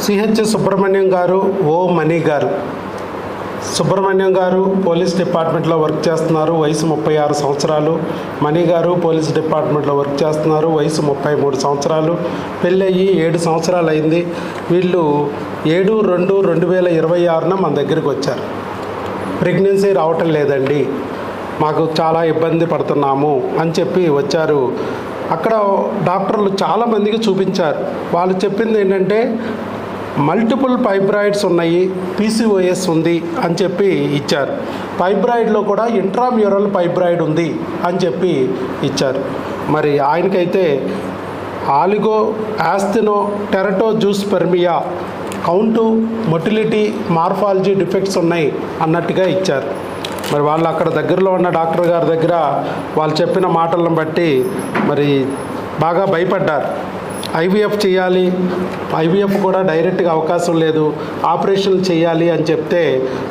CH Subrahmanyam గారు, ఓ మణి గారు. సుబ్రహ్మణ్యం గారు పోలీస్ డిపార్ట్మెంట్లో వర్క్ చేస్తున్నారు, వయసు 36 సంవత్సరాలు. మణి గారు పోలీస్ డిపార్ట్మెంట్లో వర్క్ చేస్తున్నారు, వయసు 33 సంవత్సరాలు. పెళ్ళయ్యి 7 సంవత్సరాలు అయింది. వీళ్ళు 7/2/2026న మన దగ్గరికి వచ్చారు. ప్రెగ్నెన్సీ రావటం లేదండి, మాకు చాలా ఇబ్బంది పడుతున్నాము అని చెప్పి వచ్చారు. అక్కడ డాక్టర్లు చాలామందికి చూపించారు. వాళ్ళు చెప్పింది ఏంటంటే మల్టిపుల్ ఫైబ్రాయిడ్స్ ఉన్నాయి, పీసీఓఎస్ ఉంది అని చెప్పి ఇచ్చారు. ఫైబ్రాయిడ్లో కూడా ఇంట్రామ్యూరల్ ఫైబ్రాయిడ్ ఉంది అని చెప్పి ఇచ్చారు. మరి ఆయనకైతే oligoasthenoteratozoospermia count, motility, morphology defects ఉన్నాయి అన్నట్టుగా ఇచ్చారు. మరి వాళ్ళు అక్కడ దగ్గరలో ఉన్న డాక్టర్ గారి దగ్గర వాళ్ళు చెప్పిన మాటలను బట్టి మరి బాగా భయపడ్డారు. ఐవీఎఫ్ చేయాలి, ఐవీఎఫ్ కూడా డైరెక్ట్గా అవకాశం లేదు, ఆపరేషన్లు చేయాలి అని చెప్తే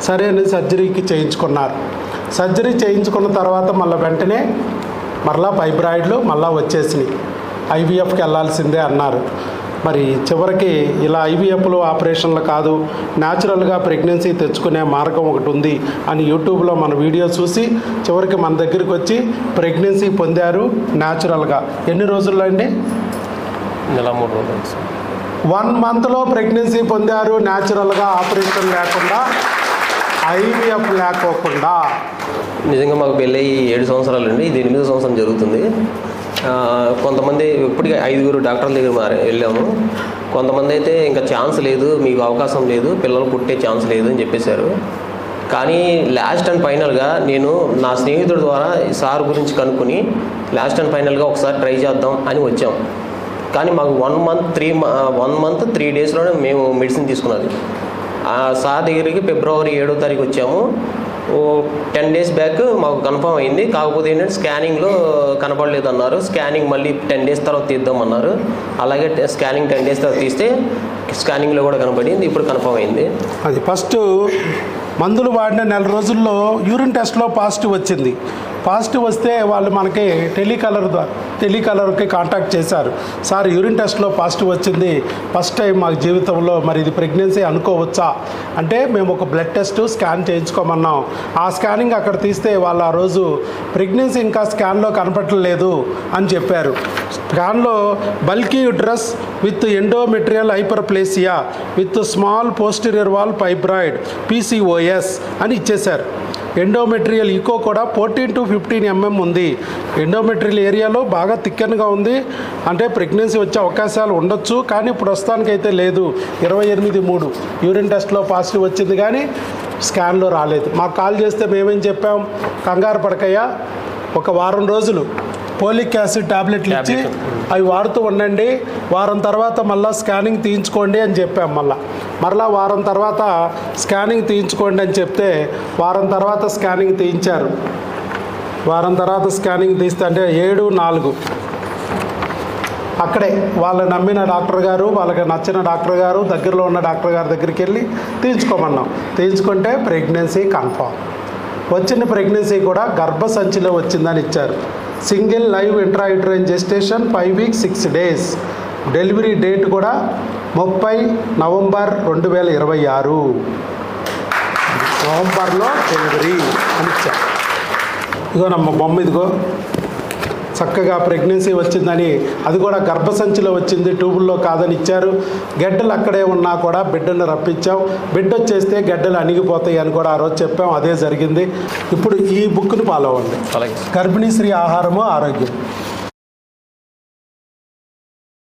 సరే అని సర్జరీకి చేయించుకున్నారు. సర్జరీ చేయించుకున్న తర్వాత వెంటనే మరలా ఫైబ్రాయిడ్లు మళ్ళా వచ్చేసినాయి, ఐవీఎఫ్కి వెళ్ళాల్సిందే అన్నారు. మరి చివరికి ఇలా ఐవీఎఫ్లు ఆపరేషన్లు కాదు, న్యాచురల్గా ప్రెగ్నెన్సీ తెచ్చుకునే మార్గం ఒకటి ఉంది అని యూట్యూబ్లో మన వీడియో చూసి చివరికి మన దగ్గరికి వచ్చి ప్రెగ్నెన్సీ పొందారు న్యాచురల్గా. ఎన్ని రోజుల్లో అండి? 3 రోజులు. 1 మంత్లో ప్రెగ్నెన్సీ పొందారు న్యాచురల్గా, ఆపరేషన్ లేకుండా, ఐవీఎఫ్ లేకోకుండా. నిజంగా మాకు పెళ్ళి 7 సంవత్సరాలు అండి, ఇది 8వ సంవత్సరం జరుగుతుంది. కొంతమంది ఇప్పటికే 5 డాక్టర్ల దగ్గర వెళ్ళాము. కొంతమంది అయితే ఇంకా ఛాన్స్ లేదు, మీకు అవకాశం లేదు, పిల్లలు పుట్టే ఛాన్స్ లేదు అని చెప్పేశారు. కానీ లాస్ట్ అండ్ ఫైనల్గా నేను నా స్నేహితుడి ద్వారా సార్ గురించి కనుక్కొని లాస్ట్ అండ్ ఫైనల్గా ఒకసారి ట్రై చేద్దాం అని వచ్చాం. కానీ మాకు 1 మంత్ 3 డేస్లోనే మేము మెడిసిన్ తీసుకున్నది. సార్ దగ్గరికి ఫిబ్రవరి 7వ తారీఖు వచ్చాము. 10 డేస్ బ్యాక్ మాకు కన్ఫర్మ్ అయింది. కాకపోతే ఏంటంటే స్కానింగ్లో కనపడలేదు అన్నారు. స్కానింగ్ మళ్ళీ 10 డేస్ తర్వాత తీద్దామన్నారు. అలాగే స్కానింగ్ 10 డేస్ తర్వాత తీస్తే స్కానింగ్లో కూడా కనపడింది, ఇప్పుడు కన్ఫర్మ్ అయింది. అది ఫస్ట్ మందులు వాడిన 1 నెల రోజుల్లో యూరిన్ టెస్ట్లో పాజిటివ్ వచ్చింది. పాజిటివ్ వస్తే వాళ్ళు మనకి టెలికాలర్కి కాంటాక్ట్ చేశారు. సార్ యూరిన్ టెస్ట్లో పాజిటివ్ వచ్చింది, ఫస్ట్ టైం మాకు జీవితంలో, మరి ఇది ప్రెగ్నెన్సీ అనుకోవచ్చా అంటే మేము ఒక బ్లడ్ టెస్ట్ స్కాన్ చేయించుకోమన్నాం. ఆ స్కానింగ్ అక్కడ తీస్తే వాళ్ళు ఆ రోజు ప్రెగ్నెన్సీ ఇంకా స్కాన్లో కనపడలేదు అని చెప్పారు. స్కాన్లో bulky uterus with endometrial hyperplasia with small posterior wall fibroid, PCOS అని ఇచ్చేశారు. ఎండోమెట్రియల్ ఈకో కూడా 14 to 15 mm ఉంది. ఎండోమెట్రియల్ ఏరియాలో బాగా థిక్కన్గా ఉంది, అంటే ప్రెగ్నెన్సీ వచ్చే అవకాశాలు ఉండొచ్చు, కానీ ప్రస్తుతానికైతే లేదు. 28/3 యూరిన్ టెస్ట్లో పాజిటివ్ వచ్చింది, కానీ స్కాన్లో రాలేదు. మాకు కాల్ చేస్తే మేమేం చెప్పాం, కంగారు పడకయ్యా, ఒక వారం రోజులు పోలిక్ యాసిడ్ టాబ్లెట్లు ఇచ్చి అవి వాడుతూ ఉండండి, వారం తర్వాత మళ్ళీ స్కానింగ్ తీయించుకోండి అని చెప్పాం. మరలా వారం తర్వాత స్కానింగ్ తీయించుకోండి అని చెప్తే వారం తర్వాత స్కానింగ్ తీయించారు. వారం తర్వాత స్కానింగ్ తీస్తే అంటే 7/4 అక్కడే వాళ్ళు నమ్మిన డాక్టర్ గారు, వాళ్ళకి నచ్చిన డాక్టర్ గారు, దగ్గరలో ఉన్న డాక్టర్ గారి దగ్గరికి వెళ్ళి తీయించుకోమన్నాం. తీయించుకుంటే ప్రెగ్నెన్సీ కన్ఫర్మ్. వచ్చిన ప్రెగ్నెన్సీ కూడా గర్భసంచిలో వచ్చిందని ఇచ్చారు. Single live intrauterine gestation 5 weeks 6 days. Delivery date కూడా 30 నవంబర్ 2026 నవంబర్లో డెలివరీ అని ఇచ్చారు. ఇదిగో నమ్మ బొమ్మ, ఇదిగో చక్కగా ప్రెగ్నెన్సీ వచ్చిందని, అది కూడా గర్భసంచిలో వచ్చింది, ట్యూబుల్లో కాదని ఇచ్చారు. గెడ్డలు అక్కడే ఉన్నా కూడా బిడ్డను రప్పించాం. బిడ్డ వచ్చేస్తే గెడ్డలు అణిగిపోతాయి అని కూడా ఆ రోజు చెప్పాం, అదే జరిగింది. ఇప్పుడు ఈ బుక్ను ఫాలో అవ్వండి. గర్భిణీ స్త్రీ ఆహారము ఆరోగ్యం.